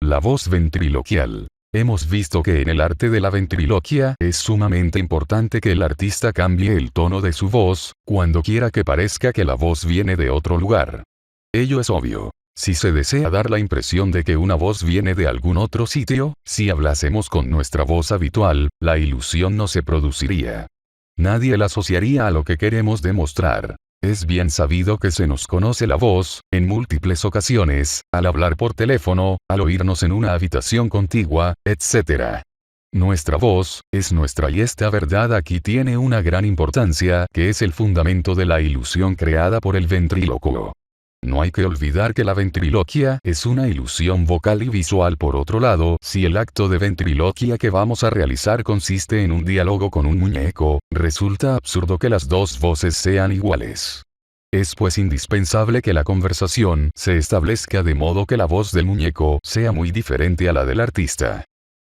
La voz ventriloquial. Hemos visto que en el arte de la ventriloquia es sumamente importante que el artista cambie el tono de su voz, cuando quiera que parezca que la voz viene de otro lugar. Ello es obvio. Si se desea dar la impresión de que una voz viene de algún otro sitio, si hablásemos con nuestra voz habitual, la ilusión no se produciría. Nadie la asociaría a lo que queremos demostrar. Es bien sabido que se nos conoce la voz, en múltiples ocasiones, al hablar por teléfono, al oírnos en una habitación contigua, etc. Nuestra voz, es nuestra y esta verdad aquí tiene una gran importancia, que es el fundamento de la ilusión creada por el ventrílocuo. No hay que olvidar que la ventriloquia es una ilusión vocal y visual. Por otro lado, si el acto de ventriloquia que vamos a realizar consiste en un diálogo con un muñeco, resulta absurdo que las dos voces sean iguales. Es pues indispensable que la conversación se establezca de modo que la voz del muñeco sea muy diferente a la del artista.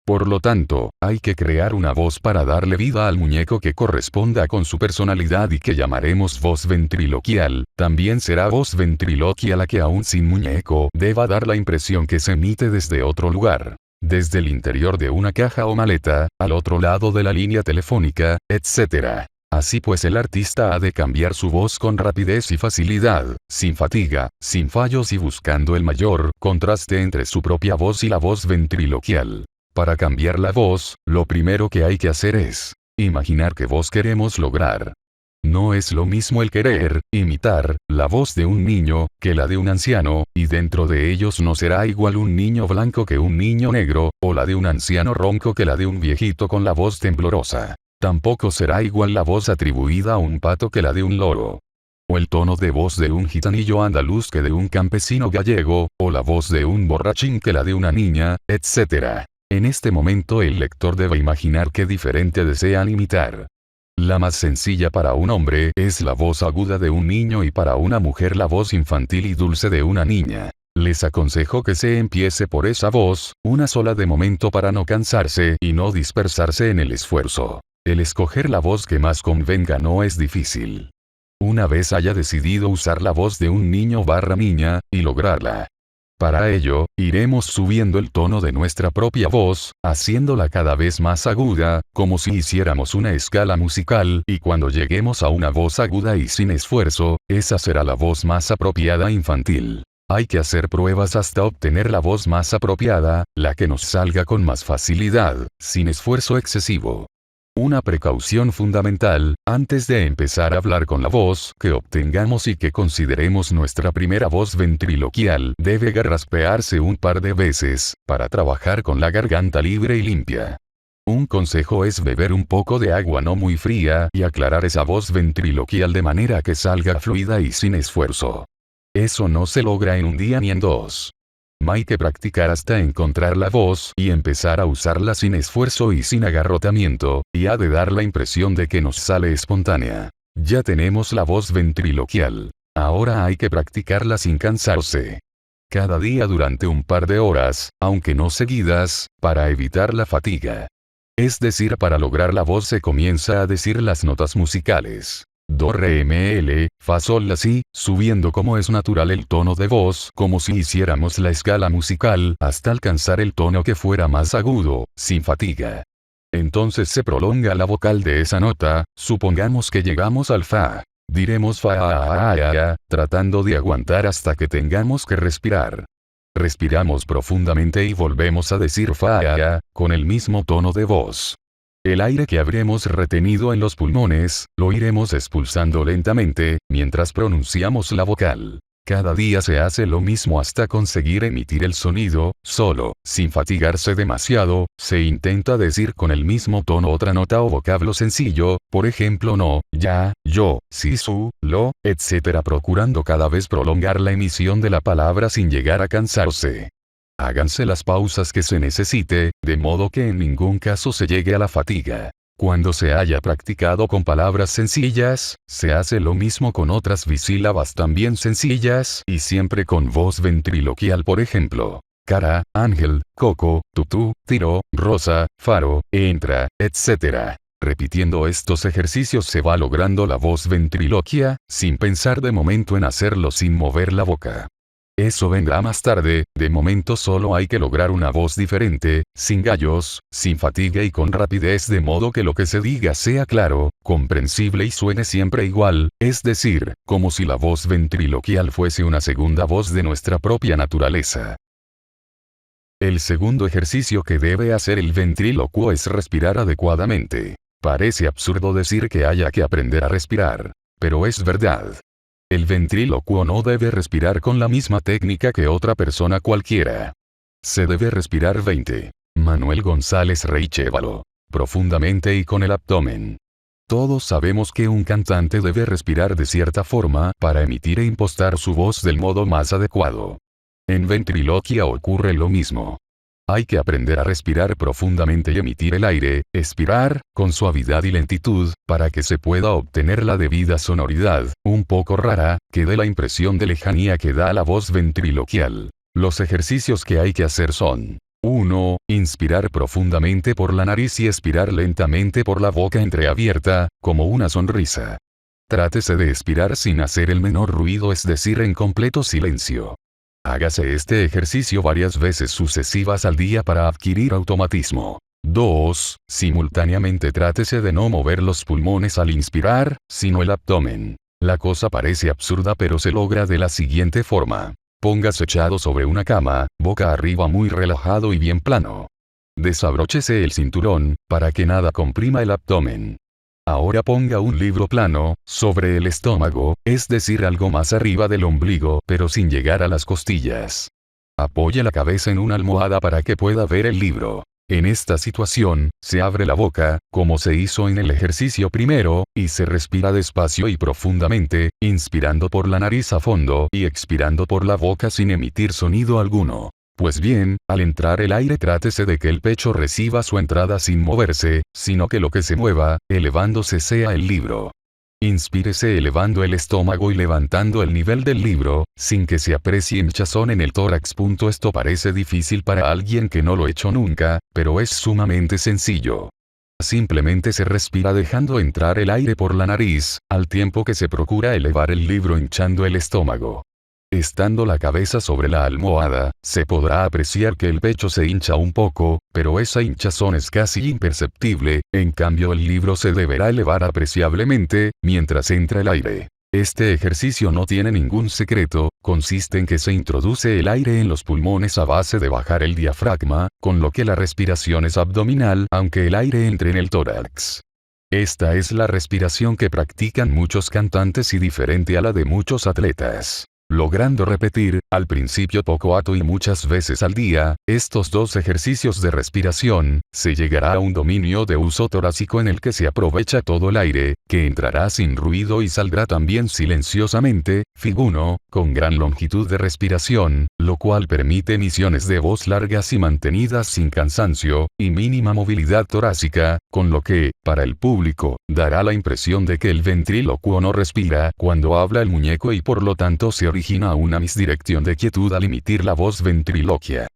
Por lo tanto, hay que crear una voz para darle vida al muñeco que corresponda con su personalidad y que llamaremos voz ventriloquial. También será voz ventriloquia la que aún sin muñeco deba dar la impresión que se emite desde otro lugar. Desde el interior de una caja o maleta, al otro lado de la línea telefónica, etc. Así pues el artista ha de cambiar su voz con rapidez y facilidad, sin fatiga, sin fallos y buscando el mayor contraste entre su propia voz y la voz ventriloquial. Para cambiar la voz, lo primero que hay que hacer es imaginar qué voz queremos lograr. No es lo mismo el querer imitar la voz de un niño que la de un anciano, y dentro de ellos no será igual un niño blanco que un niño negro, o la de un anciano ronco que la de un viejito con la voz temblorosa. Tampoco será igual la voz atribuida a un pato que la de un loro. O el tono de voz de un gitanillo andaluz que de un campesino gallego, o la voz de un borrachín que la de una niña, etc. En este momento el lector debe imaginar qué diferente desean imitar. La más sencilla para un hombre es la voz aguda de un niño y para una mujer la voz infantil y dulce de una niña. Les aconsejo que se empiece por esa voz, una sola de momento para no cansarse y no dispersarse en el esfuerzo. El escoger la voz que más convenga no es difícil. Una vez haya decidido usar la voz de un niño/niña, y lograrla. Para ello, iremos subiendo el tono de nuestra propia voz, haciéndola cada vez más aguda, como si hiciéramos una escala musical, y cuando lleguemos a una voz aguda y sin esfuerzo, esa será la voz más apropiada infantil. Hay que hacer pruebas hasta obtener la voz más apropiada, la que nos salga con más facilidad, sin esfuerzo excesivo. Una precaución fundamental, antes de empezar a hablar con la voz que obtengamos y que consideremos nuestra primera voz ventriloquial, debe garraspearse un par de veces, para trabajar con la garganta libre y limpia. Un consejo es beber un poco de agua no muy fría y aclarar esa voz ventriloquial de manera que salga fluida y sin esfuerzo. Eso no se logra en un día ni en dos. Hay que practicar hasta encontrar la voz y empezar a usarla sin esfuerzo y sin agarrotamiento, y ha de dar la impresión de que nos sale espontánea. Ya tenemos la voz ventriloquial. Ahora hay que practicarla sin cansarse. Cada día durante un par de horas, aunque no seguidas, para evitar la fatiga. Es decir, para lograr la voz se comienza a decir las notas musicales. Do, re, mi, l, fa, sol, la, si, subiendo como es natural el tono de voz, como si hiciéramos la escala musical, hasta alcanzar el tono que fuera más agudo, sin fatiga. Entonces se prolonga la vocal de esa nota, supongamos que llegamos al fa. Diremos fa, tratando de aguantar hasta que tengamos que respirar. Respiramos profundamente y volvemos a decir fa, con el mismo tono de voz. El aire que habremos retenido en los pulmones, lo iremos expulsando lentamente, mientras pronunciamos la vocal. Cada día se hace lo mismo hasta conseguir emitir el sonido, solo, sin fatigarse demasiado, se intenta decir con el mismo tono otra nota o vocablo sencillo, por ejemplo no, ya, yo, si, su, lo, etc. procurando cada vez prolongar la emisión de la palabra sin llegar a cansarse. Háganse las pausas que se necesite, de modo que en ningún caso se llegue a la fatiga. Cuando se haya practicado con palabras sencillas, se hace lo mismo con otras bisílabas también sencillas, y siempre con voz ventriloquial, por ejemplo, cara, ángel, coco, tutú, tiro, rosa, faro, entra, etc. Repitiendo estos ejercicios se va logrando la voz ventriloquia, sin pensar de momento en hacerlo sin mover la boca. Eso vendrá más tarde, de momento solo hay que lograr una voz diferente, sin gallos, sin fatiga y con rapidez de modo que lo que se diga sea claro, comprensible y suene siempre igual, es decir, como si la voz ventriloquial fuese una segunda voz de nuestra propia naturaleza. El segundo ejercicio que debe hacer el ventrílocuo es respirar adecuadamente. Parece absurdo decir que haya que aprender a respirar, pero es verdad. El ventrílocuo no debe respirar con la misma técnica que otra persona cualquiera. Se debe respirar 20. Manuel González Reichévalo. Profundamente y con el abdomen. Todos sabemos que un cantante debe respirar de cierta forma para emitir e impostar su voz del modo más adecuado. En ventriloquia ocurre lo mismo. Hay que aprender a respirar profundamente y emitir el aire, expirar, con suavidad y lentitud, para que se pueda obtener la debida sonoridad, un poco rara, que dé la impresión de lejanía que da la voz ventriloquial. Los ejercicios que hay que hacer son: 1. Inspirar profundamente por la nariz y expirar lentamente por la boca entreabierta, como una sonrisa. Trátese de expirar sin hacer el menor ruido, es decir, en completo silencio. Hágase este ejercicio varias veces sucesivas al día para adquirir automatismo. 2. Simultáneamente trátese de no mover los pulmones al inspirar, sino el abdomen. La cosa parece absurda pero se logra de la siguiente forma. Póngase echado sobre una cama, boca arriba muy relajado y bien plano. Desabróchese el cinturón, para que nada comprima el abdomen. Ahora ponga un libro plano, sobre el estómago, es decir, algo más arriba del ombligo, pero sin llegar a las costillas. Apoye la cabeza en una almohada para que pueda ver el libro. En esta situación, se abre la boca, como se hizo en el ejercicio primero, y se respira despacio y profundamente, inspirando por la nariz a fondo y expirando por la boca sin emitir sonido alguno. Pues bien, al entrar el aire trátese de que el pecho reciba su entrada sin moverse, sino que lo que se mueva, elevándose, sea el libro. Inspírese elevando el estómago y levantando el nivel del libro, sin que se aprecie hinchazón en el tórax. Esto parece difícil para alguien que no lo ha hecho nunca, pero es sumamente sencillo. Simplemente se respira dejando entrar el aire por la nariz, al tiempo que se procura elevar el libro hinchando el estómago. Estando la cabeza sobre la almohada, se podrá apreciar que el pecho se hincha un poco, pero esa hinchazón es casi imperceptible, en cambio el libro se deberá elevar apreciablemente, mientras entra el aire. Este ejercicio no tiene ningún secreto, consiste en que se introduce el aire en los pulmones a base de bajar el diafragma, con lo que la respiración es abdominal aunque el aire entre en el tórax. Esta es la respiración que practican muchos cantantes y diferente a la de muchos atletas. Logrando repetir, al principio poco a poco y muchas veces al día, estos dos ejercicios de respiración, se llegará a un dominio de uso torácico en el que se aprovecha todo el aire, que entrará sin ruido y saldrá también silenciosamente, Fig. 1, con gran longitud de respiración, lo cual permite emisiones de voz largas y mantenidas sin cansancio, y mínima movilidad torácica, con lo que, para el público, dará la impresión de que el ventrílocuo no respira cuando habla el muñeco y por lo tanto se origina una misdirección de quietud al emitir la voz ventriloquia.